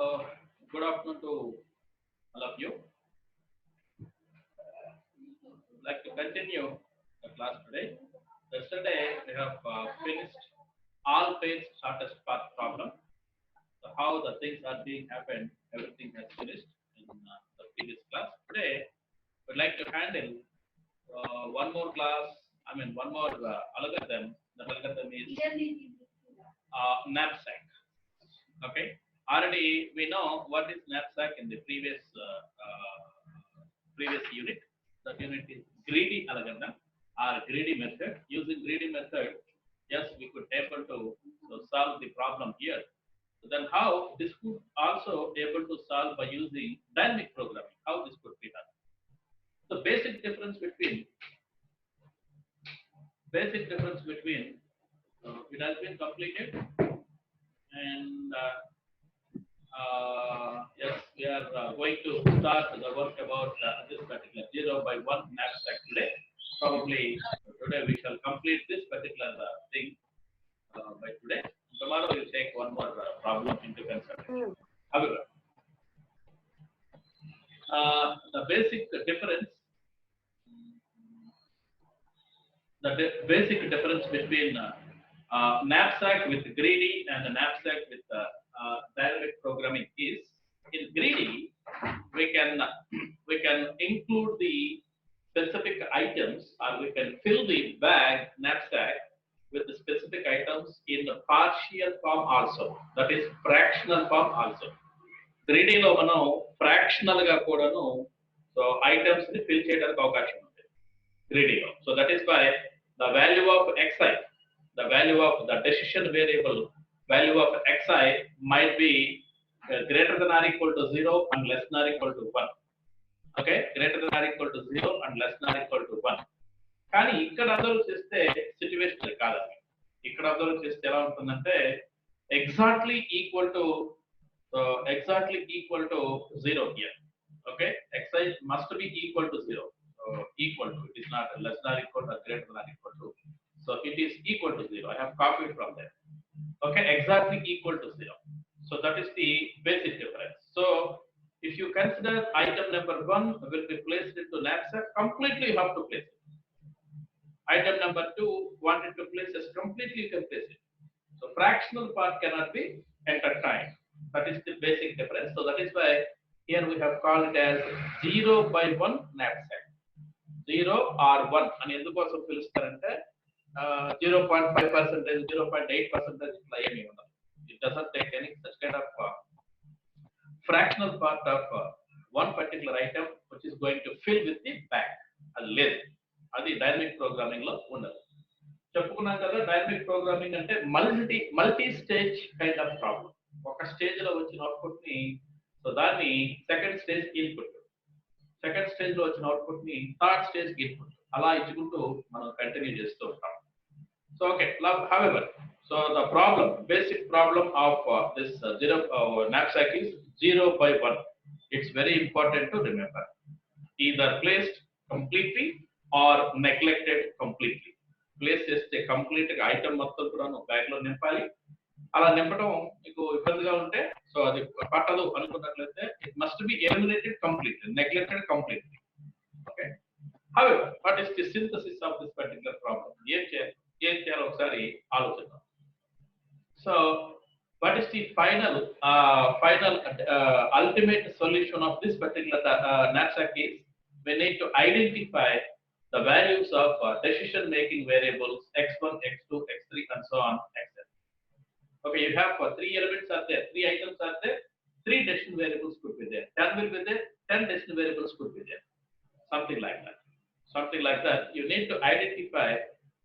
Uh, Good afternoon to all of you. I'd like to continue the class today. Yesterday we have finished all page shortest path problem. So how the things are being happened, everything has finished in the previous class. Today we'd like to handle one more class. One more algorithm. The algorithm is knapsack. Okay. Already we know what is knapsack in the previous unit. That unit is greedy algorithm or greedy method. Using greedy method, yes, we could able to solve the problem here. So then how this could also able to solve by using dynamic programming, how this could be done. The basic difference between it has been completed and yes, we are going to start the work about this particular 0 by 1 knapsack today. Probably today we shall complete this particular thing by today. Tomorrow we'll take one more problem into consideration. However, the basic difference between knapsack with greedy and the knapsack with dynamic programming is in greedy we can include the specific items or we can fill the bag knapsack with the specific items in the partial form also, that is fractional form also. Greedy లో మనం fractional గా కూడాను so items ని fill చేయడానికి అవకాశం ఉంది greedy. So that is why the value of xi, the value of the decision variable value of xi might be greater than or equal to 0 and less than or equal to 1. Okay, greater than or equal to 0 and less than or equal to 1. కానీ ఇక్కడ observe చేస్తే situation కాదండి. ఇక్కడ observe చేస్తే ఎలా ఉంటుందంటే exactly equal to 0 here. Okay, xi must be equal to 0. Equal to, it is not less than or equal to or greater than or equal to. So it is equal to 0. I have copied from there. Okay, exactly equal to 0. So that is the basic difference. So if you consider item number 1 will be placed into knapsack, completely you have to place it. Item number 2 wanted to place it, completely you can place it. So fractional part cannot be entertained. That is the basic difference. So that is why here we have called it as 0 by 1 knapsack. 0 or 1 అని ఎందుకోసం పిలుస్తారంటే 0.5%, 0.8% ఇట్లా ఏమీ ఉండదు. It doesn't take any such kind of fractional part of one particular item which is going to fill with the bag. అది లేదు, అది dynamic programming లో ఉండదు. చెప్పుకున్నాం కదా, డైనమిక్ ప్రోగ్రామింగ్ అంటే multi stage kind of problem. ఒక స్టేజ్ లో వచ్చిన అవుట్పుట్ ని సో దాన్ని second stage input, second stage లో వచ్చిన అవుట్పుట్ ని థర్డ్ స్టేజ్ ఇన్పుట్, అలా ఇచ్చుకుంటూ మనం కంటిన్యూ చేస్తూ ఉంటాం. So okay, however, so the basic problem of this knapsack is 0 by 1. It's very important to remember. Either placed completely or neglected completely. Place చేస్తే complete గా ఐటమ్ మొత్తం కూడా బ్యాగ్ లో నింపాలి. అలా నింపడం మీకు ఇబ్బందిగా ఉంటే సో అది పట్టదు అనుకున్నట్లయితే it must be eliminated completely, neglected completely. Okay. However, what is the synthesis of this particular problem? ఏం చేయాలో ఒకసారి ఆలోచిద్దాం. So what is the final ultimate solution of this particular knapsack is we need to identify the values of decision making variables x1, x2, x3 and so on, etc. Okay, you have 3 elements are there, 3 items are there, 3 decision variables could be there, 10 will be there, 10 decision variables could be there, something like that. You need to identify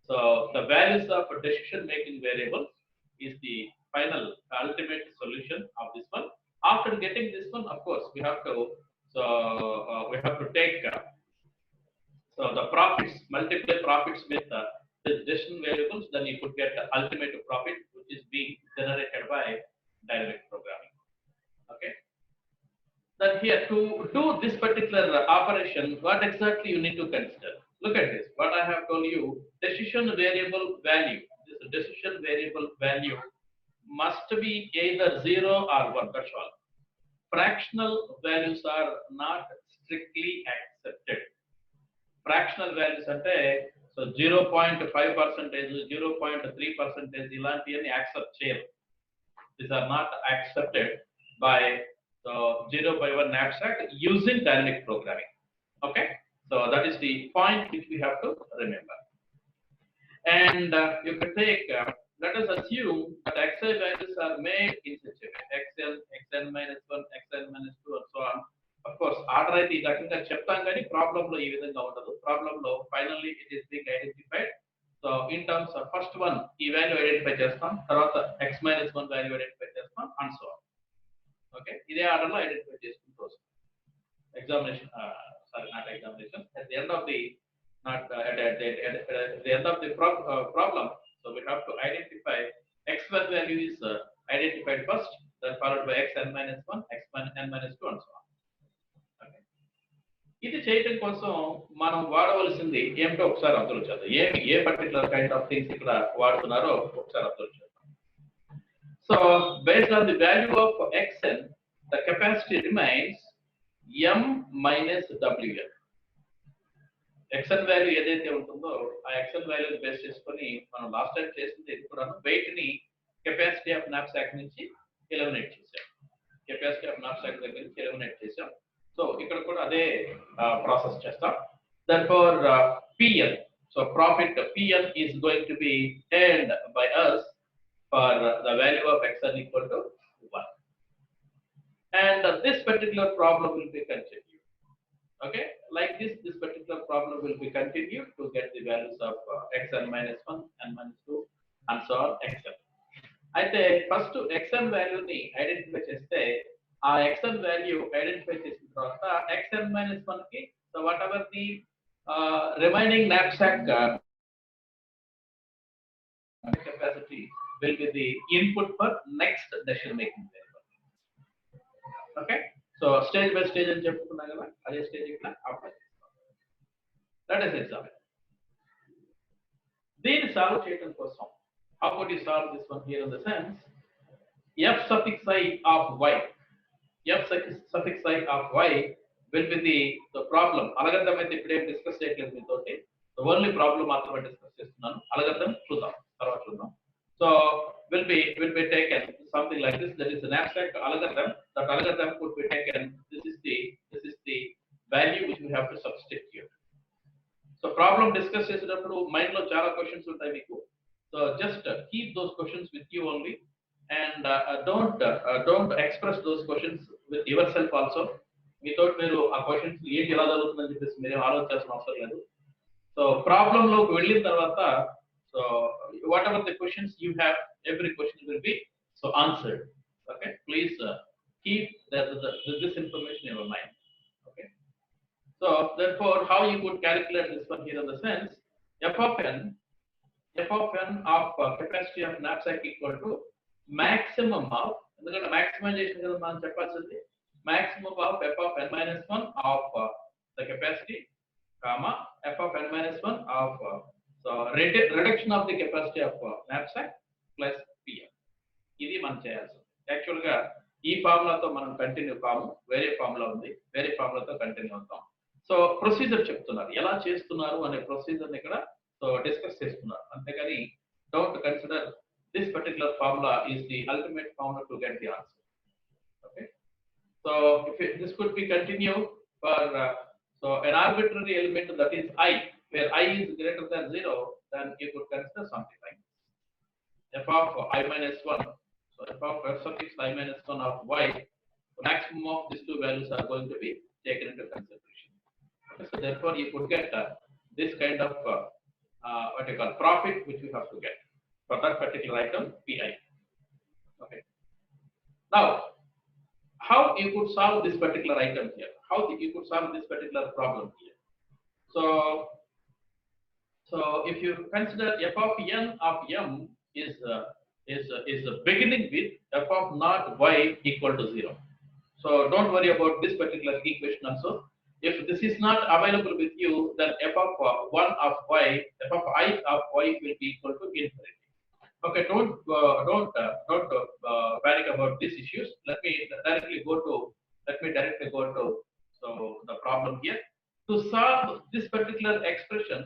so the values of decision making variables is the final ultimate solution of this one. After getting this one, of course we have to take so the profits, multiply profits with the decision variables, then you could get the ultimate profit which is being generated by dynamic programming. Okay, then here to do this particular operation, what exactly you need to consider? Look at this, what I have told you, decision variable value, this decision variable value must be either 0 or 1, that's all. fractional values are not strictly accepted. Fractional values ante so 0.5%, 0.3% ఇలాంటివన్నీ accept చేయరు. These are not accepted by the 0 by 1 knapsack using dynamic programming. Okay, so that is the point which we have to remember. And you can take, let us assume that xi values are made in such a way, xl, xn minus 1, xn minus 2, and so on. Of course, order అయితే ఈ రకంగా చెప్తాం కానీ problem లో ఈ విధంగా ఉండదు. Problem లో finally it is being identified. So in terms of first one ఈ వాల్యూ ఐడెంటిఫై చేస్తాం, తర్వాత x minus 1 వాల్యూ ఐడెంటిఫై చేస్తాం, అండ్ సో ఆన్. ఓకే, ఇదే ఆర్డర్ లో ఐడెంటిఫై చేసుకుంటూ వస్తాం. Examination, sorry, not examination. At the end of the problem, so we have to identify x1 value is identified first, then followed by xn minus 1, xn minus 2, and so on. Okay. ఇది చేయడం కోసం మనం వాడవలసింది ఏమిటో ఒకసారి observe చేద్దాం. ఏ particular kind of things ఇక్కడ వాడుతున్నారో ఒకసారి observe చేద్దాం. So based on the value of xn, the capacity remains m minus wn. xn value ఏదైతే ఉంటుందో ఆ xn వాల్యూని బేస్ చేసుకొని మనం లాస్ట్ టైం చేసింది ఇది కూడా వెయిట్ ని కెపాసిటీ ఆఫ్ నాప్సాక్ నుంచి ఎలిమినేట్ చేసాం. కెపాసిటీ ఆఫ్ నాప్సాక్ దగ్గర నుంచి ఎలిమినేట్ చేసాం. సో ఇక్కడ కూడా అదే ప్రాసెస్ చేస్తాం. Therefore PL, so profit PL is going to be earned by us for the value of xn equal to 1. And this particular problem will be continued. Okay, like this particular problem will be continued to get the values of xn minus 1, n minus 2, and so on xn. అయితే first xn వాల్యూని identify చేస్తే ఆ xn value identify చేసిన తర్వాత xn minus 1 కి so what ever the remaining knapsack capacity will be the input for next decision making variable. Okay, so stage by stage అని చెప్పుకున్నాం కదా, అదే స్టేజ్ ఇక్కడ అప్లై చేస్తాం. That is example. దీన్ని సాల్వ్ చేయడం కోసం how would you solve this one here in the sense f suffix I of y, f suffix I of y will be the problem. algorithm అయితే ఇప్పుడే discuss చేయట్లేదు మీతోటి, the only problem మాత్రమే discuss చేస్తున్నాను. algorithm చూద్దాం, తర్వాత చూద్దాం. So will be taken something like this. That is an abstract algorithm. That algorithm could be taken. This is the value which we have to substitute. So problem discuss చేసేటప్పుడు mind లో చాలా questions ఉంటాయి మీకు. So just keep those questions with you only, and don't express those questions with yourself also. మీతో మీరు ఆ questions ఏంటి ఎలా జరుగుతుందని చెప్పేసి మీరేం ఆలోచించాల్సిన అవసరం లేదు. సో ప్రాబ్లం లోకి వెళ్ళిన తర్వాత so whatever the questions you have, every question will be so answered. Okay, please keep this information in your mind. Okay, so therefore how you could calculate this one here in the sense f of n of capacity of knapsack equal to maximum of, ఎందుకంటే maximization కదా మనం చెప్పాల్సింది, maximum of f of n minus 1 of the capacity comma f of n minus 1 of so reduction of the capacity of knapsack plus pm. ఇది మనం చేయాల్సింది. Actual గా ఈ ఫార్ములాతో మనం కంటిన్యూ కాము, వేరే ఫార్ములా ఉంది, వేరే ఫార్ములాతో కంటిన్యూ అవుతాం. సో ప్రొసీజర్ చెప్తున్నారు, ఎలా చేస్తున్నారు అనే ప్రొసీజర్ ఇక్కడ సో డిస్కస్ చేస్తున్నారు. అంతేగాని don't consider this particular formula is the ultimate formula to get the answer. Okay, so if this could be continue for so an arbitrary element that is I, where I is greater than 0, then you could consider something like f of I minus 1. So f of f suffix I minus 1 of y, the maximum of these two values are going to be taken into consideration. Okay, so therefore you could get this kind of what you call profit which you have to get for that particular item pi. Okay, now how you could solve this particular item here, how you could solve this particular problem here. So if you consider f of n of m is beginning with f of naught y equal to 0. So don't worry about this particular equation also. If this is not available with you, then f of 1 of y, f of I of y will be equal to infinity. Okay, don't panic about these issues. Let me directly go to me directly go to the problem here. To solve this particular expression,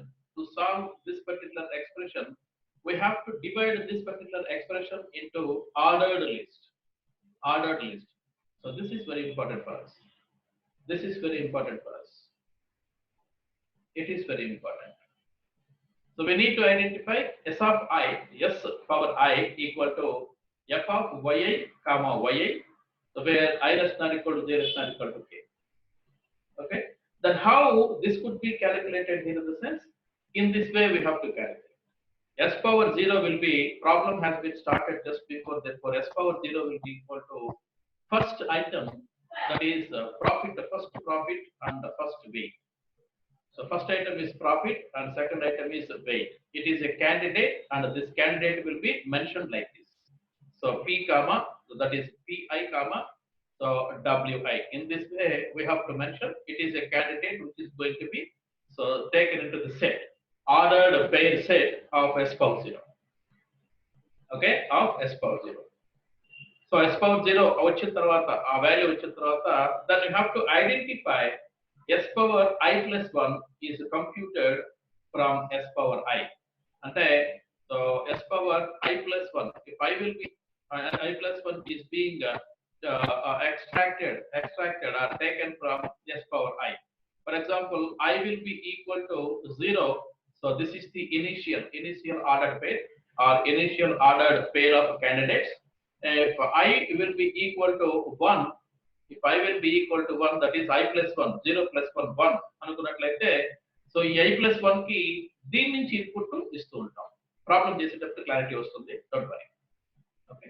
we have to divide this particular expression into ordered list. So this is very important for us. It is very important. So we need to identify s of I, s power I equal to f of yi comma yi, so where I less than equal to j less than equal to k. Okay, then how this could be calculated here in the sense, in this way we have to calculate. S power 0 will be, problem has been started just before, therefore s power 0 will be equal to first item, that is profit, the first profit and the first weight. So first item is profit and second item is weight. It is a candidate and this candidate will be mentioned like this. So P comma, so that is Pi comma, so Wi. In this way we have to mention it is a candidate which is going to be so taken into the set, ordered pair set of s power 0. Okay, of s power 0. So s power 0 వచ్చిన తర్వాత ఆ value వచ్చిన తర్వాత then you have to identify s power I plus 1 is computed from s power I. Ante so s power I plus 1, if I will be I plus 1 is being extracted or taken from s power I. For example, I will be equal to 0, so this is the initial ordered pair or initial ordered pair of candidates. If I will be equal to 1, that is I plus 1, 0 plus 1, 1 అనుకున్నట్లయితే, so ఈ I plus 1 కి దీని నుంచి input ఇస్తూ ఉంటాం. Problem చేసేటప్పుడు clarity వస్తుంది, don't worry. Okay,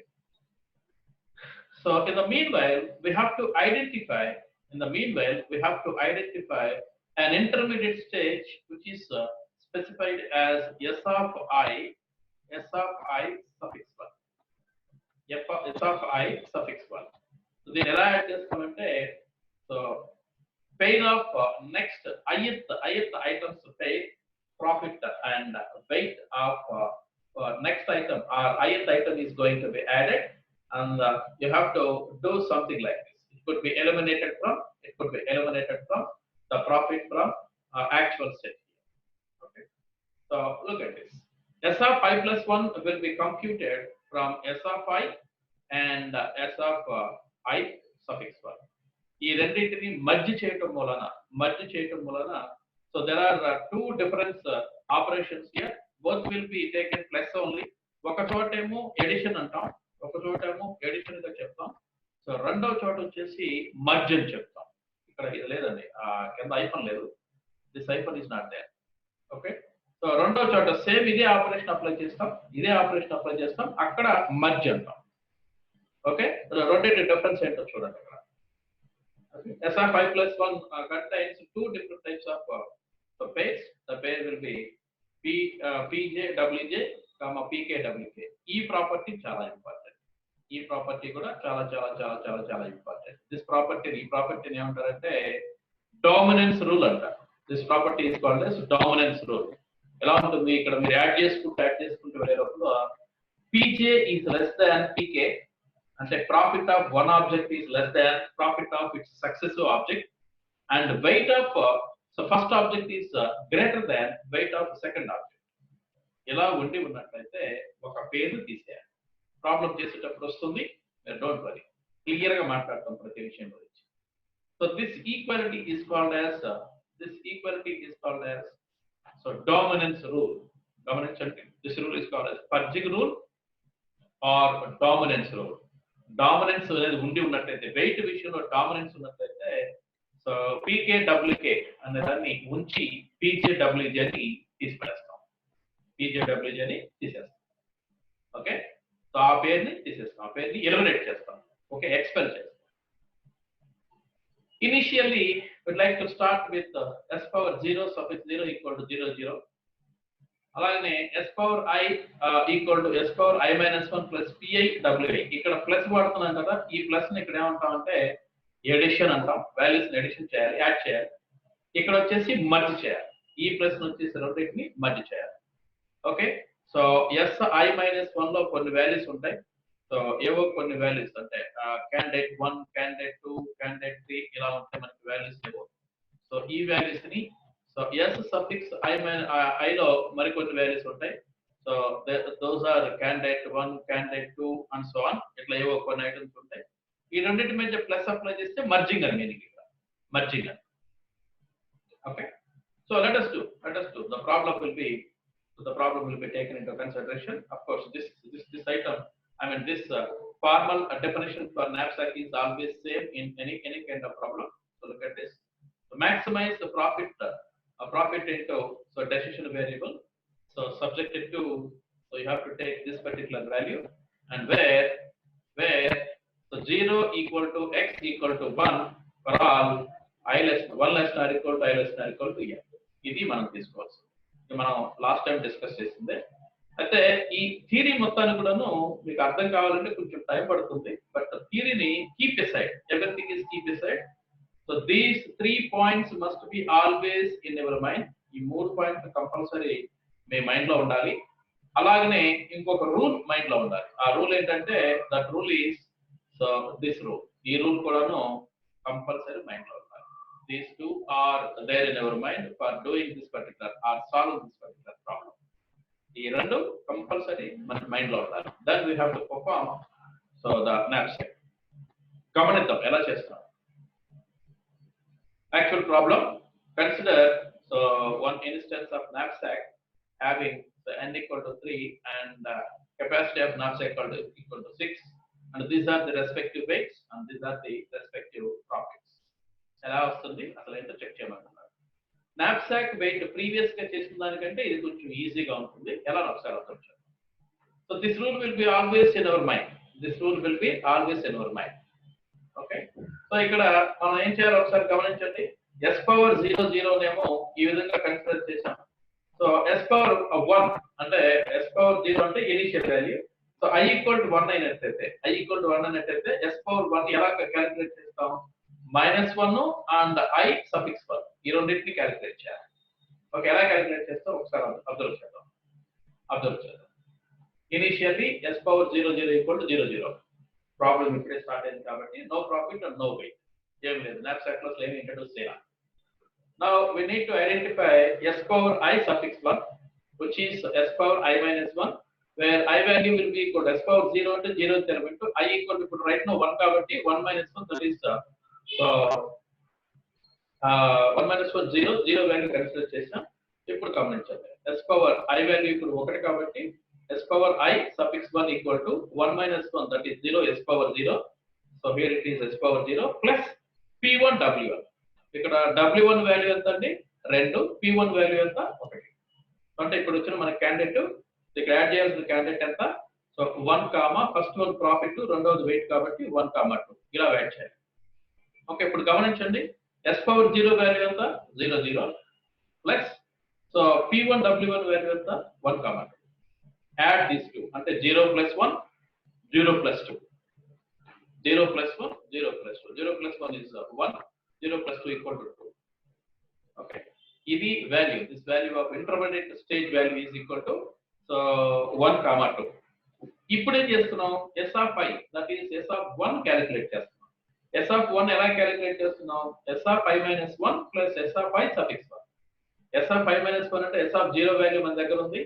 so in the meanwhile we have to identify an intermediate stage which is specified as s of I suffix 1. S of I suffix 1. So the ఎలా add చేస్తామంటే, so pair of next ith items pair, profit and weight of next item or ith item is going to be added, and you have to do something like this. It could be eliminated from the profit from actual set. Okay, so look at this. S of I plus 1 will be computed from S of I and S of I suffix 1. ఈ రెండింటిని merge చేయటం మూలన so there are two different operations here. Both will be taken plus only. ఒక చోటేమో edition అంటాం, ఒక చోటేమో edition గా చెప్తాం. So రెండో చోట వచ్చేసి మర్జ్ అని చెప్తాం. ఇక్కడ ఇది లేదండి, కింద ఐఫన్ లేదు, this iPhone is not there. Okay, so రెండో చోట సేమ్ ఇదే ఆపరేషన్ అప్లై చేస్తాం, అక్కడ మర్జ్ అంటాం. ఓకే, రెండింటి డిఫరెన్స్ ఏంటో చూడండి ఇక్కడ. S of I plus 1 contains two different types of pairs. The pair will be Pj Wj, Pk Wk. ఈ ప్రాపర్టీ చాలా ఇంపార్టెంట్. కూడా చాలా ఇంపార్టెంట్. ఈ ప్రాపర్టీని ఏమంటారంటే డామినెన్స్ రూల్ అంటారు. This property is called as dominance rule. ఎలా ఉంటుంది, ఇక్కడ మీరు యాడ్ చేసుకుంటూ వెళ్ళేటప్పుడు Pj is less than Pk, అంటే profit of one object is less than profit of its successive object, and weight of so first object is greater than weight of second object. ఇలా ఉన్నట్లయితే ఒక పేరు తీసేయాలి. Problem చేసేటప్పుడు వస్తుంది, don't worry, clear గా మాట్లాడతాం ప్రతి విషయం గురించి. So this equality is called as so dominance rule. This rule is called as purging rule or dominance rule. Dominance అనేది ఉన్నట్లయితే, వెయిట్ విషయంలో డామినెన్స్ ఉన్నట్లయితే, సో పీకే డబ్ల్యూకే అనే దాన్ని ఉంచి పీజేడబ్ల్యూజే అని తీసేస్తాం. ఓకే, సో ఆ పేరుని తీసేస్తాం, ఆ పేరుని ఎలిమినేట్ చేస్తాం. ఓకే, ఎక్స్పెల్ చేస్తాం. Initially would like to start with s power 0 suffix 0 equal to 0 0. అలాగే s power I equal to s power I minus 1 plus Pi Wi. ఇక్కడ ప్లస్ వాడుతున్నాం కదా, ఈ ప్లస్ ని ఇక్కడ ఏమంటాం అంటే ఎడిషన్ అంటాం. వాల్యూస్ ని ఎడిషన్ చేయాలి, యాడ్ చేయాలి. ఇక్కడ వచ్చేసి మర్జ్ చేయాలి, ఈ ప్లస్ ని వచ్చేసి రెండింటిని మర్జ్ చేయాలి. Okay, so s I minus 1 లో కొన్ని వాల్యూస్ ఉంటాయి, సో ఏవో కొన్ని వాల్యూస్ అంటే క్యాండిడేట్ 1, క్యాండిడేట్ 2, క్యాండిడేట్ 3 ఇలా ఉంటే మనకి వాల్యూస్ ఏవో. సో ఈ వాల్యూస్ ని సో ఎస్ సఫిక్స్ ఐ లో మరికొన్ని వాల్యూస్ ఉంటాయి. So those are candidate 1, candidate 2 and so on. ఇట్లా ఏవో కొన్ని ఐటమ్స్ ఉంటాయి. ఈ రెండింటి మధ్య ప్లస్ అప్లై చేస్తే మర్జింగ్ అని మీనింగ్ ఇక్కడ. మర్జింగ్ అని. Okay. So let us do. The problem will be taken into consideration. Of course, this item, I mean this formal definition for knapsack is always same in any kind of problem. So look at this. So maximize the profit into so decision variable. So subjected to, so you have to take this particular value, and where so 0 equal to x equal to 1 for all I less 1 less than or equal to I less than or equal to n. ఇది మనం తీసుకోవచ్చు. ఇది మనం last time discuss చేసిందే. అయితే ఈ theory మొత్తాన్ని కూడాను మీకు అర్థం కావాలంటే కొంచెం టైం పడుతుంది. బట్ థియరీని keep aside. Everything is keep aside. So these 3 points must be always in your mind. ఈ 3 పాయింట్లు కంపల్సరీ మీ మైండ్ లో ఉండాలి. అలాగనే ఇంకొక రూల్ మైండ్ లో ఉండాలి. ఆ రూల్ ఏంటంటే that rule is so this rule. ఈ రూల్ కూడాను కంపల్సరీ మైండ్ లో ఉండాలి. These two are there in our mind for doing this particular or solving this particular problem. ఈ రెండు కంపల్సరీ మన మైండ్ లో ఉండాలి. Then we have to perform so the knapsack. గమనిద్దాం ఎలా చేస్తాం. Actual problem. Consider so one instance of knapsack having the n equal to 3 and capacity of knapsack equal to 6, and these are the respective weights and these are the respective profits. ఎలా వస్తుంది అసలు ఏంటో check చేయమంటున్నారు. Knapsack wait previous గా చేసిన దానికంటే ఇది కొంచెం ఈజీగా ఉంటుంది. ఎలా ఒకసారి అర్థం చేద్దాం. So this rule will be always in our mind. Okay. So ఇక్కడ మనం ఏం చేయాలో ఒకసారి గమనించండి. ఎస్ పవర్ 0 నేమో ఈ విధంగా కన్సిడర్ చేసాం. సో ఎస్ పవర్ 1 అంటే ఎస్ పవర్ 0 అంటే initial value. So I equal to 1 అయినట్టయితే ఎస్ పవర్ 1 ఎలా క్యాలిక్యులేట్ చేస్తాం? -1 అండ్ ఐ సఫిక్స్ 1 ఈ రెండింటిని క్యాలిక్యులేట్ చేయాలి. ఓకే. ఎలా క్యాలిక్యులేట్ చేస్తాం ఒకసారి అబ్జర్వ్ చేద్దాం. Initially S power 0 equal to 0. Problem ఇప్పుడే స్టార్ట్ అయింది కాబట్టి no profit and no weight. ఏం లేదు. నాప్సాక్ లో ఏమి ఇంట్రడ్యూస్ చేయాలి. Now we need to identify S power i suffix 1 which is s power I minus 1, where I value will be equal to s power 0 into 0 into I equal to right now 1 కాబట్టి 1 minus 1, that is so 1 minus 1 0 value consider చేసాం. ఇప్పుడు గమనించండి. s power I value ఇప్పుడు 1 కాబట్టి s power I suffix 1 equal to 1 minus 1, that is 0 s power 0. So here it is s power 0 plus p1 w1. ఇక్కడ w1 value ఎంత అండి? 2. p1 value ఎంత? 1. అంటే ఇప్పుడు వచ్చిన మన క్యాండిడేట్ ఇక్కడ యాడ్ చేయాల్సిన క్యాండిడేట్ ఎంత? సో 1, ఫస్ట్ వన్ ప్రాఫిట్, రెండవది వెయిట్ కాబట్టి 1, 2 ఇలా యాడ్ చేయాలి. ఓకే. ఇప్పుడు గమనించండి. ఎస్ పవర్ 0 వాల్యూ ఎంత? 0 plus so p1 w1 value ఎంత? 1, 2. యాడ్ దీస్ 2 అంటే 0 plus 1 0 plus 2, 0 plus 1 0 plus 2, 0 plus 1 is 1, 0 plus 2 equal to 2. Okay. ఇది value. This value of intermediate stage value is equal to so 1, 2. ఇప్పుడు ఏం చేస్తున్నాం? S of i that is S of 1 calculate చేస్తున్నాం. S of 1 ఎలా calculate చేస్తున్నాం? S of i minus 1 plus S of i suffix 1. S of i minus 1 అంటే yes of 0 value మన దగ్గర ఉంది.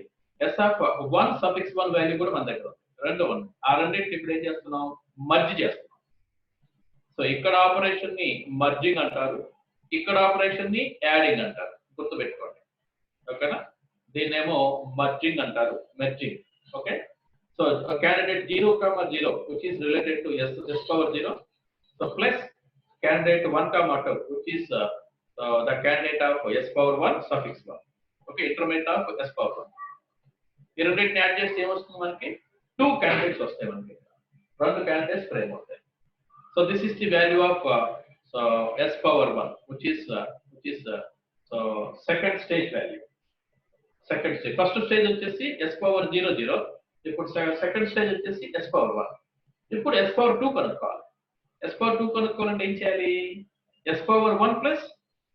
ఎస్ ఆఫ్ 1 సఫిక్స్ 1 వాల్యూ కూడా మన దగ్గర ఉంది. రెండు ఉన్నాయి. ఆ రెండింటిని ఇప్పుడు ఏం చేస్తున్నాం? మర్జ్ చేస్తున్నాం. సో ఇక్కడ ఆపరేషన్ ని మర్జింగ్ అంటారు, ఇక్కడ ఆపరేషన్ ని యాడింగ్ అంటారు. గుర్తుపెట్టుకోండి. ఓకేనా? దీన్నేమో మర్జింగ్ అంటారు. Merging. Okay. So candidate 0, which is related to s power 0. So plus candidate 1, 2 which is the candidate of s power 1 suffix 1. Okay. Intermediate of s power 1. ఈ రెండింటిని యాడ్ చేస్తే ఏమొస్తుంది మనకి? 2 candidates వస్తాయి మనకి. 2 candidates ఫ్రేమ్ అవుతాయి. So this is the value of so s power 1 which is so second stage value. First stage వచ్చేసి s power 0. ఇప్పుడు సెకండ్ స్టేజ్ వచ్చేసి s power 1. ఇప్పుడు s power 2 కనుక్కోవాలి. s power 2 కనుక్కోవాలంటే ఏం చేయాలి? s power 1 plus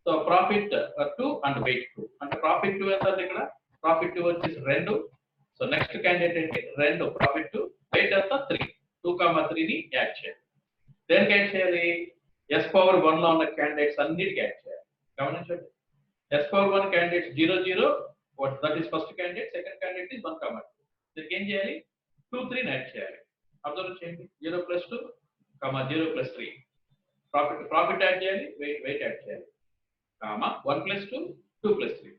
so profit 2 and weight 2. అంటే profit 2 ఎంత అంటే ఇక్కడ ప్రాఫిట్ 2 వచ్చేసి 2. సో నెక్స్ట్ క్యాండిడేట్ ఏంటి? 2 ప్రాఫిట్ 2, వెయిట్ ఎంత? 3. 2, 3ని యాడ్ చేయాలి. దేనికి యాడ్ చేయాలి? S power 1 లో ఉన్న క్యాండిడేట్స్ అన్నిటికీ యాడ్ చేయాలి. గమనించండి, S power 1 candidates 0, 0, that is first candidate, second candidate is 1, 2. దీనికి ఏం చేయాలి? 2, 3ని యాడ్ చేయాలి. అబ్జర్వ్ చేయండి, 0 + 2, 0 + 3. ప్రాఫిట్ యాడ్ చేయాలి, వెయిట్ యాడ్ చేయాలి, 1 + 2, 2 + 3.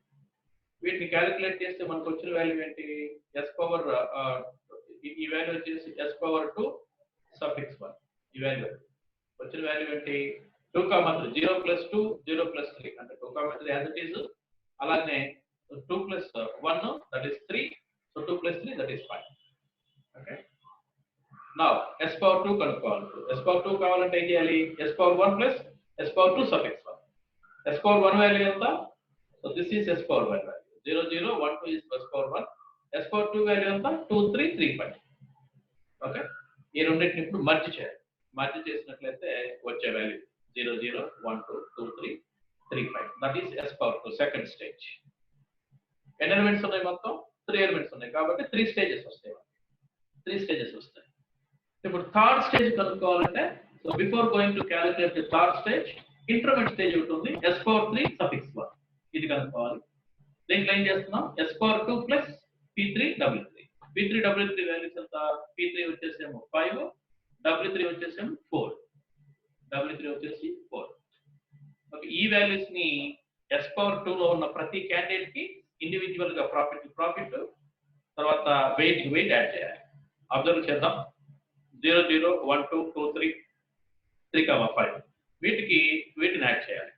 వీటిని క్యాలిక్యులేట్ చేస్తే మనకు వచ్చిన వాల్యూ ఏంటి? S పవర్ ఈ వాల్యూ వచ్చేసి S power 2 suffix 1. ఈ వాల్యూ వచ్చిన వాల్యూ ఏంటి? 2, 3, 0 + 2, 0 + 3 అంటే 2, 3 యాజ్ ఇట్ ఈస్. అలానే 2 + 1 that is 3. So 2 + 3 that is 5. Okay, now S power 2 కనుక్కోవాలి. S power 2 కావాలంటే ఏం చేయాలి? S power 1 + S power 2 suffix 1. S power 1 value ఎంత? So this is S power 1 value. 0, 0, 1, 2 is S power 1. S power 2 value ఎంత? 2, 3, 3, 5. Okay, ఈ రెండింటిని ఇప్పుడు merge చేయాలి. మర్జ్ చేసినట్లయితే వచ్చే value 0, 0, 1, 2, 2, 3, 3, 5. That is S power 2 second stage. ఎన్ని ఎలిమెంట్స్ ఉన్నాయి? మొత్తం 3 ఎలిమెంట్స్ ఉన్నాయి కాబట్టి 3 స్టేజెస్ వస్తాయి. 3 స్టేజెస్ వస్తాయి. ఇప్పుడు థర్డ్ స్టేజ్ కనుక్కోవాలంటే, so before going to calculate the third stage, intermediate stage ఉంటుంది, S power 3 suffix 1. ఇది కనుక్కోవాలి. దీంట్లో ఏం చేస్తున్నాం? S power 2 + P3W3. P3W3 values ఎంత? P3 వచ్చేసేమో 5, W3 వచ్చేసేమో 4. W3 వచ్చేసి 4. ఓకే, ఈ వాల్యూస్ ని S power 2 లో ఉన్న ప్రతి క్యాండిడేట్ కి ఇండివిజువల్ గా ప్రాఫిట్ తర్వాత వెయిట్ యాడ్ చేయాలి. అబ్జర్వ్ చేద్దాం. 0, 0, 1, 2, 2, 3, 3, 5 వీటిని యాడ్ చేయాలి.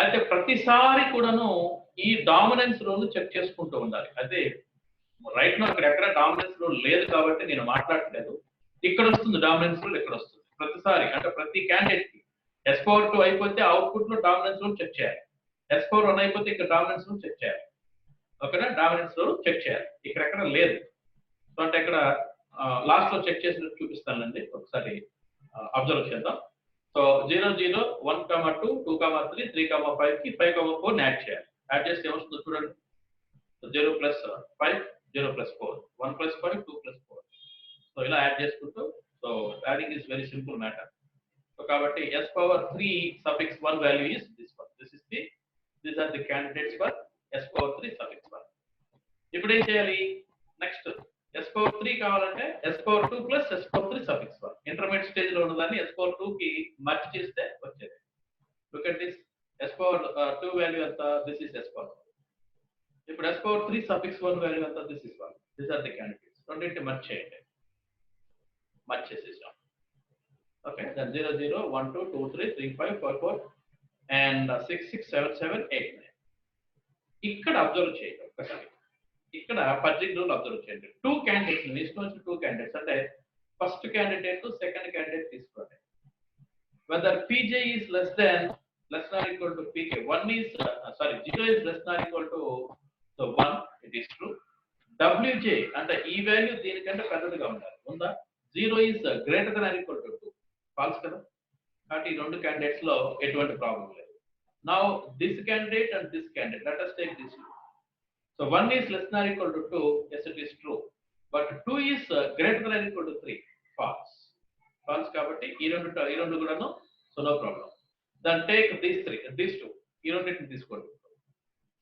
అయితే ప్రతిసారి కూడాను ఈ డామినెన్స్ రూల్ చెక్ చేసుకుంటూ ఉండాలి. అయితే రైట్ నో ఇక్కడ ఎక్కడ డామినెన్స్ రూల్ లేదు కాబట్టి నేను మాట్లాడట్లేదు. ఇక్కడ వస్తుంది డామినెన్స్ రూల్, ఇక్కడ వస్తుంది ప్రతిసారి. అంటే ప్రతి క్యాండిడేట్ కి S power 2 అయిపోతే అవుట్పుట్ లో డామినెన్స్ రూల్ చెక్ చేయాలి. S power 1 అయిపోతే ఇక్కడ డామినెన్స్ రూల్ చెక్ చేయాలి. ఓకేనా? డామినెన్స్ రూల్ చెక్ చేయాలి. ఇక్కడ ఎక్కడ లేదు. సో అంటే ఇక్కడ లాస్ట్ లో చెక్ చేసినట్టు చూపిస్తానండి, ఒకసారి అబ్జర్వ్ చేద్దాం. సో 0, 0, 1, 2, 2, 3, 3, 5 కి 5, 4 యాడ్ చేయాలి. యాడ్ చేస్తే ఏమొస్తుందో చూడండి. 0 + 5, 0 + 4, 1 + 5, 2 + 4. సో ఇలా యాడ్ చేసుకుంటూ, so adding is very simple matter. So కాబట్టి S power 3 suffix 1 value is this one. These are the candidates for S power 3 suffix 1. ఇప్పుడు ఏం చేయాలి? నెక్స్ట్ S power 3 కావాలంటే S power 2 + S power 3 suffix 1. Intermediate stage లో ఉన్నదాన్ని S power 2 కి merge చేస్తే వచ్చేది. Look at this. S power 2 value ఎంత? This is S power 1. ఇప్పుడు S power 3 suffix 1 వాల్యూ ఎంత? This is 1. These are the candidates. రెండింటిని మర్జ్ చేయండి. మర్జ్ చేసేసాం. Okay, then 0, 0, 1, 2, 2, 3, 3, 5, 4, 4 and 6, 6, 7, 7, 8, 9. ఇక్కడ అబ్జర్వ్ చేయండి ఒక్కసారి. ఇక్కడ పర్జింగ్ రూల్ అబ్జర్వ్ చేయండి. 2 క్యాండిడేట్స్ తీసుకొని 2 క్యాండిడేట్స్ అంటే ఫస్ట్ క్యాండిడేట్ సెకండ్ క్యాండిడేట్ తీసుకోండి. Whether PJ is less than or equal to PK. 0 is less than or equal to 1. It is true. WJ అంటే ఈ వాల్యూ దీనికంటే పెద్దదిగా ఉండాలి. ఉందా? 0 is greater than or equal to 2. Falls కదా? కాబట్టి ఈ రెండు క్యాండిడేట్స్ లో ఎటువంటి ప్రాబ్లం లేదు. Now this candidate and this candidate, let us take this. So 1 is less than or equal to 2. Yes, it is true. But 2 is greater than or equal to 3. False. False కాబట్టి ఈ రెండు కూడాను. So no problem. Then take these 2. ఈ రెండింటిని తీసుకోండి.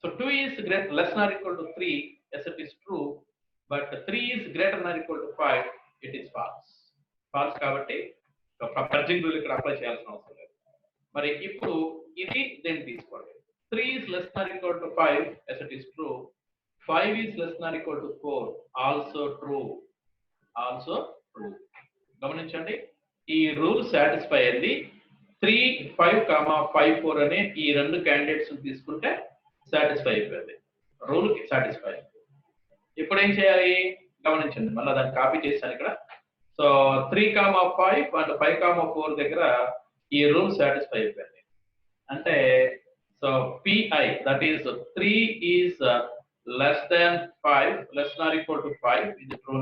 So 2 is less than or equal to 3. Yes, it is true. But 3 is greater than or equal to 5. It is false. False కాబట్టి purging rule ఇక్కడ apply చేయాల్సిన అవసరం లేదు. మరి ఇప్పుడు ఇది దీన్ని తీసుకోండి. 3 is less than or equal to 5. Yes, it is true. 5 is less than or equal to 4. Also true. గమనించండి, ఈ రూల్ సాటిస్ఫై అయింది. 3, 5, 5, 4 అనే ఈ రెండు క్యాండిడేట్స్ తీసుకుంటే సాటిస్ఫై అయిపోయింది. రూల్ కి సాటిస్ఫై అయింది. ఇప్పుడు ఏం చేయాలి? గమనించండి, మళ్ళీ దాన్ని కాపీ చేశాను ఇక్కడ. సో 3, 5 అండ్ 5, 4 దగ్గర ఈ రూల్ సాటిస్ఫై అయిపోయింది. అంటే so PI that is 3 is less than 5, less than or equal to 5. Is it true?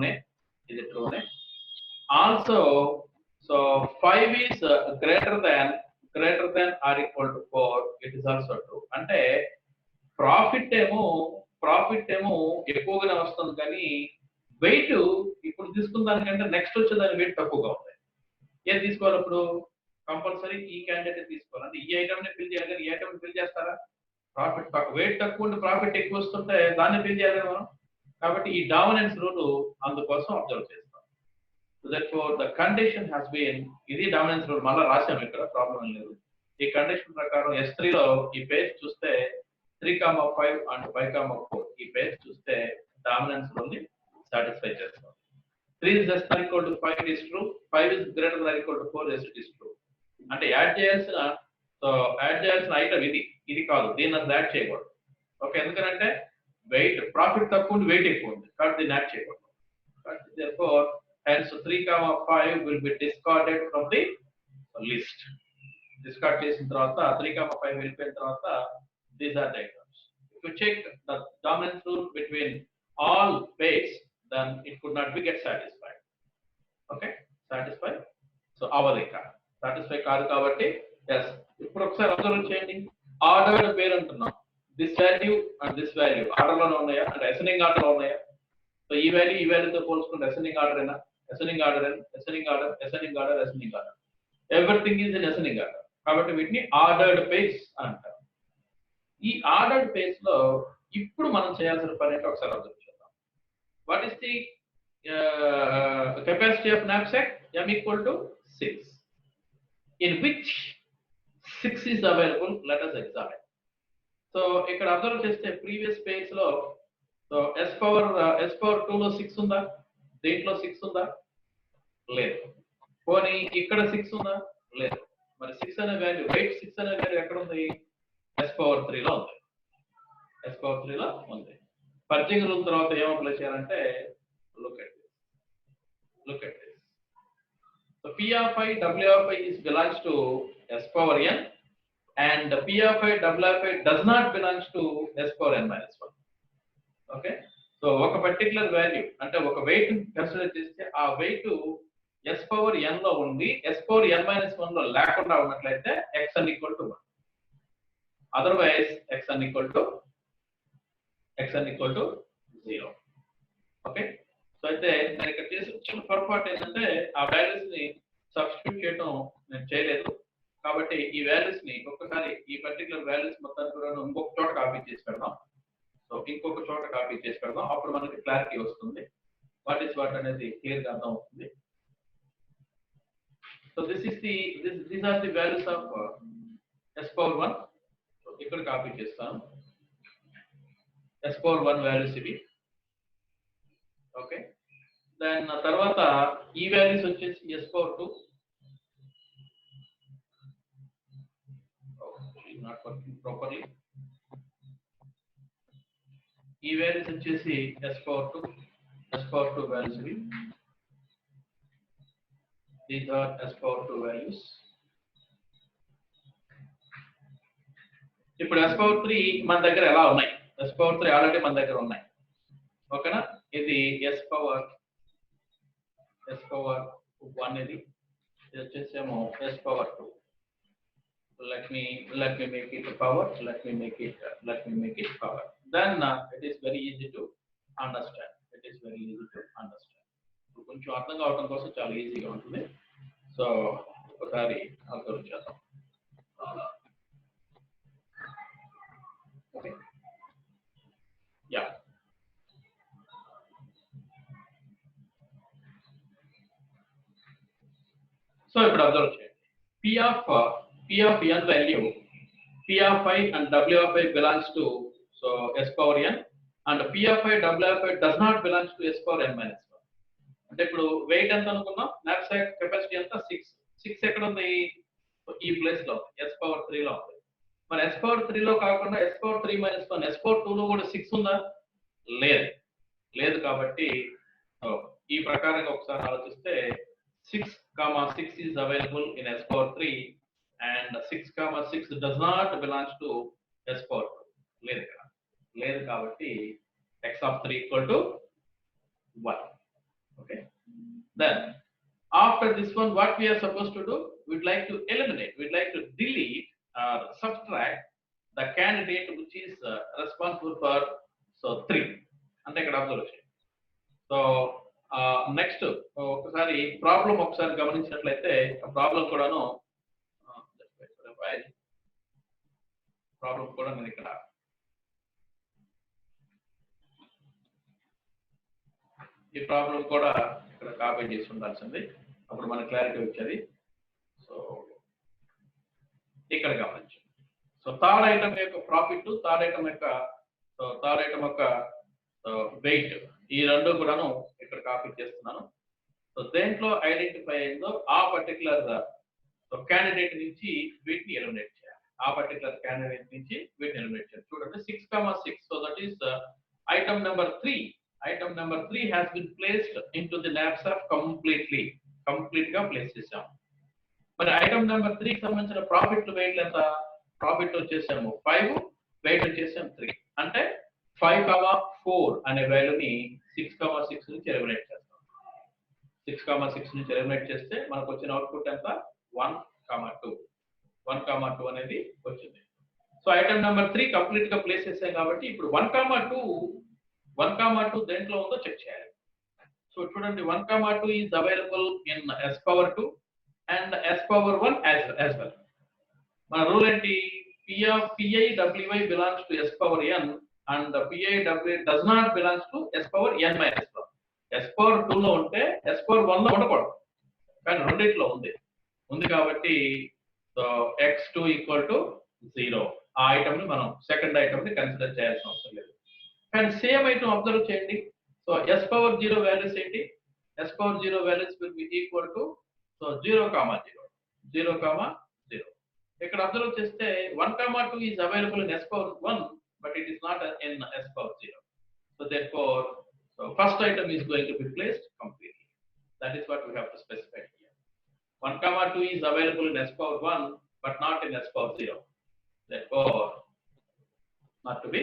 Is it true? Also, so 5 is greater than or equal to 4. It is also true. అంటే profit ఏమో ఎక్కువగానే వస్తుంది, కానీ wait ఇప్పుడు తీసుకున్న దానికంటే next వచ్చే దాని వెయిట్ తక్కువగా ఉంది. ఏం తీసుకోవాలి అప్పుడు? కంపల్సరీ ఈ క్యాండిడేట్ తీసుకోవాలి. అంటే ఈ ఐటమ్ ని ఫిల్ చేయాలి కానీ ఈ ఐటమ్ ఫిల్ చేస్తారా? ప్రాఫిట్ తక్కువ, వెయిట్ తక్కువ ఉంటే ప్రాఫిట్ ఎక్కువ వస్తుంటే దాన్ని ఫిల్ చేయాలి మనం. కాబట్టి ఈ డామినెన్స్ రూల్ అందుకోసం అబ్జర్వ్ చేస్తాం. Therefore, the condition has been, ఇది డామినెన్స్ రూల్ మళ్ళీ రాశాం ఇక్కడ, ప్రాబ్లం లేదు. ఈ కండిషన్ ప్రకారం S3 లో ఈ పేజ్ చూస్తే 3,5 అండ్ 5,4 ఈ పేజ్ చూస్తే డామినెన్స్ రూల్ ని సాటిస్ఫై చేస్తాం. 3 is less than or equal to 5 is true, 5 is greater than or equal to 4 is it is true. అంటే యాడ్ చేయాల్సిన ఐటమ్ ఇది కాదు, దీన్ని అసలు యాడ్ చేయకూడదు. ఓకే, ఎందుకంటే వెయిట్ ప్రాఫిట్ తక్కువ ఉంది, వెయిట్ ఎక్కువ ఉంది కాబట్టి దీన్ని యాడ్ చేయకూడదు. Therefore, hence 3,5 will be discarded from the list. Discard చేసిన తర్వాత 3,5 వెళ్ళిపోయిన తర్వాత these are the items. If you check the dominance rule between all pays, then it could not be get satisfied. Okay, satisfied. So avadika satisfy కాదు కాబట్టి yes. ఇప్పుడు ఒకసారి observe చేయండి, order పేరు అంటున్నాం. This value and this value order లోనే ఉన్నాయా అంటే అసెండింగ్ ఆర్డర్ లో ఉన్నాయా? సో ఈ వాల్యూతో పోల్చుకుంటే అసెండింగ్ ఆర్డర్ అయినా, ascending order, everything is in ascending order. కాబట్టి వీటిని ఆర్డర్డ్ పేజ్ అంటారు. ఈ ఆర్డర్డ్ పేజ్ లో ఇప్పుడు మనం చేయాల్సిన పని ఏంటో ఒకసారి అబ్జర్వ్ చేద్దాం. What is the capacity of knapsack? M equal to 6. In which 6 is available? Let us examine. So ఇక్కడ అబ్జర్వ్ చేస్తే ప్రీవియస్ పేజ్ లో సో S power 2 లో 6 ఉందా? దీంట్లో 6 ఉందా? లేదు. పోనీ ఇక్కడ 6 ఉందా? లేదు. మరి 6 అనే వాల్యూ, వెయిట్ 6 అనే వాల్యూ ఎక్కడ ఉంది? S power 3 లో ఉంది. S power 3 లో ఉంది. పర్చింగ్ రూల్ తర్వాత ఏం అప్లై చేయాలంటే look at this. So P of I W of I is belongs to S power n and P of I W of I does not belongs to S power n minus 1. Okay, so ఒక particular value అంటే ఒక wait consider చేస్తే ఆ wait S power n లో ఉండి S power n minus 1 లో లేకుండా ఉన్నట్లయితే xn equal to 1, otherwise xn equal to 0. Okay, so అయితే నేను ఇక్కడ చేసిన చిన్న పొరపాటు ఏంటంటే ఆ వాల్యూస్ ని సబ్స్టిట్యూట్ చేయడం నేను చేయలేదు. కాబట్టి ఈ వాల్యూస్ ని ఒక్కసారి ఈ పర్టికులర్ వాల్యూస్ మొత్తాన్ని కూడా ఇంకొక చోట కాపీ చేసి పెడదాం. సో ఇంకొక చోట కాపీ చేసి పెడదాం, అప్పుడు మనకి క్లారిటీ వస్తుంది, వాట్ ఈస్ వాట్ అనేది క్లియర్ గా అర్థం అవుతుంది. So these are the values of S power 1. ఇక్కడ కాపీ చేస్తాను. S పవర్ 1 వాల్యూస్ ఇవి. ఓకే, దెన్ తర్వాత ఈ వాల్యూస్ వచ్చేసి S power 2. Not working properly. ఈ వాల్యూస్ వచ్చేసి S పవర్ 2 వాల్యూస్ ఇవి. These are S power 2 values. ఇప్పుడు S power 3 మన దగ్గర ఎలా ఉన్నాయి? S power 3 ఆల్రెడీ మన దగ్గర ఉన్నాయి. ఓకేనా, ఇది S power 1 ఇది వచ్చేసేమో S power 2. Let me make it power. Let me make it power. Then it is very easy to understand. కొంచెం అర్థం కావడం కోసం చాలా ఈజీగా ఉంటుంది. సో ఒకసారి అబ్జర్వ్ చేద్దాం. ఓకే, యా, సో ఇప్పుడు అబ్జర్వ్ చేయండి. P of n value, P of I and W of I belongs to so S power n and P of I W of I does not belongs to S power n minus 1. అంటే ఇప్పుడు wait ఎంత అనుకున్నాం? knapsack capacity ఎంత? 6 ఎక్కడ ఉంది? ఈ place లో S power 3 లో ఉంది. మరి S పవర్ 3 లో కాకుండా S power 3 minus 1 S power 2 లో కూడా 6 ఉందా? లేదు. కాబట్టి ఈ ప్రకారంగా ఒకసారి ఆలోచిస్తే 6, 6 is available in S power 3 and 6, 6 does not belongs to S power 2. లేదు కాబట్టి x of 3 equal to 1. Okay, then after this one what we are supposed to do? We'd like to eliminate, we'd like to delete or subtract the candidate which is responsible for 3. అంటే ఇక్కడ observe చేయండి, so next ఒకసారి problem ఒకసారి గమనించినట్లయితే problem కూడాను problem కూడా నేను ఇక్కడ ఈ ప్రాబ్లం కూడా ఇక్కడ కాపీ చేసి ఉండాల్సింది, అప్పుడు మనకు క్లారిటీ వచ్చేది. సో ఇక్కడ గమనించు. సో థర్డ్ ఐటమ్ యొక్క ప్రాఫిట్, థర్డ్ ఐటమ్ యొక్క వెయిట్, ఈ రెండు కూడాను ఇక్కడ కాపీ చేస్తున్నాను. సో దేంట్లో ఐడెంటిఫై అయిందో ఆ పర్టికులర్ క్యాండిడేట్ నుంచి వీటిని ఎలిమినేట్ చేయాలి. ఆ పర్టికులర్ క్యాండిడేట్ నుంచి వీటిని ఎలిమినేట్ చేయాలి. చూడండి 6,6. So that is item number 3. Item number 3 has been placed into the knapsack complete గా ప్లేస్ చేసాం. మరి ఐటమ్ నెంబర్ 3 కి సంబంధించిన ప్రాఫిట్ వెయిట్ ఎంత? ప్రాఫిట్ వచ్చేసాము 5, వెయిట్ వచ్చేసాము 3. అంటే 5,4 అనే వాల్యూని 6,6 నుంచి ఎలిమినేట్ చేస్తాం. 6,6 నుంచి ఎలిమినేట్ చేస్తే మనకు వచ్చిన అవుట్పుట్ ఎంత? 1,2. 1,2 అనేది వచ్చింది. సో ఐటమ్ నెంబర్ 3 కంప్లీట్ గా ప్లేస్ చేసాం కాబట్టి ఇప్పుడు 1,2 దేంట్లో ఉందో చెక్ చేయాలి. సో చూడండి 1,2 is available in S power 2 and S power 1 as well. మన రూల్ ఏంటి? PIWI belongs to S power n and PIWI does not belongs to S power n minus 1. S power 2 లో ఉంటే S power 1 లో ఉండకూడదు, కానీ రెండిట్లో ఉంది కాబట్టి సో x2 = 0. ఆ ఐటమ్ ని మనం సెకండ్ ఐటమ్ ని కన్సిడర్ చేయాల్సిన అవసరం లేదు. కానీ సేమ్ ఐటమ్ అబ్జర్వ్ చేయండి. సో S power 0 వాల్యూస్ ఏంటి? S power 0 values will be equal to so 0, 0. ఇక్కడ అబ్జర్వ్ చేస్తే 1,2 is available in S power 1 but it is not in S power 0. So therefore first item is going to be placed completely. That is what we have to specify here. 1,2 is available in S power 1 but not in S power 0. Therefore not to be,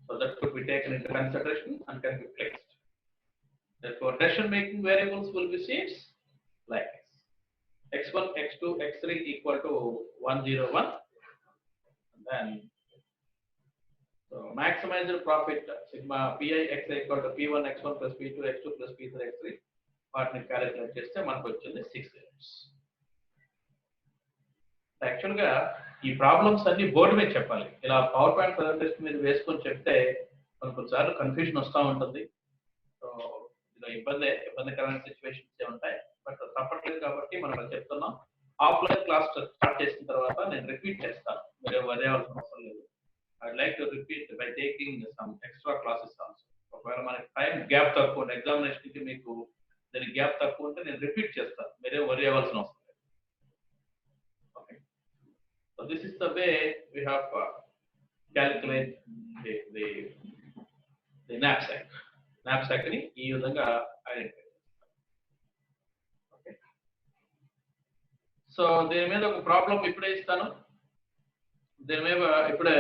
so that could be taken into consideration and can be placed. Therefore decision making variables will be seen like this: x1, x2, x3 equal to 1, 0, 1. And then so maximized profit sigma pi xi equal to p1 x1 plus p2 x2 plus p3 x3 వాటిని calculate చేస్తే మనకు వచ్చింది 6 units. Actual గా ఈ problems అన్ని board మీద చెప్పాలి. ఇలా పవర్ పాయింట్ ప్రజెంటేషన్ మీద వేసుకొని చెప్తే కొన్నిసార్లు కన్ఫ్యూజన్ వస్తూ ఉంటుంది. సో ఇలా ఇబ్బందికరమైన సిచ్యువేషన్స్ ఉంటాయి, బట్ తప్పట్లేదు కాబట్టి మనం చెప్తున్నాం. ఆఫ్లైన్ క్లాస్ స్టార్ట్ చేసిన తర్వాత నేను రిపీట్ చేస్తాను, మీరు వదిలేయాల్సిన అవసరం లేదు. I like to repeat by taking some extra classes also. ఒకవేళ మనకి టైం గ్యాప్ తక్కువ ఉంటే, ఎగ్జామినేషన్ కి మీకు దానికి గ్యాప్ తక్కువ ఉంటే నేను రిపీట్ చేస్తాను, మీరే వదిలేయాల్సిన అవసరం లేదు. Okay, so this is the way we have calculate the knapsack ని ఈ విధంగా ఐడెంటిఫై చేస్తాం. ఓకే, సో దీని మీద ఒక ప్రాబ్లం ఇప్పుడే ఇస్తాను. దీని మీద ఇప్పుడే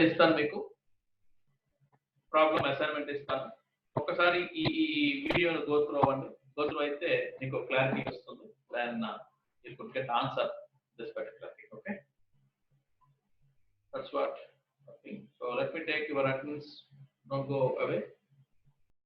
ఇస్తాను, మీకు ప్రాబ్లం అసైన్మెంట్ ఇస్తాను. ఒక్కసారి ఈ వీడియోని గోత్రూ అయితే మీకు క్లారిటీ వస్తుంది. Then you could get answer this particular thing. Okay, that's what. So let me take your attendance. Don't go away.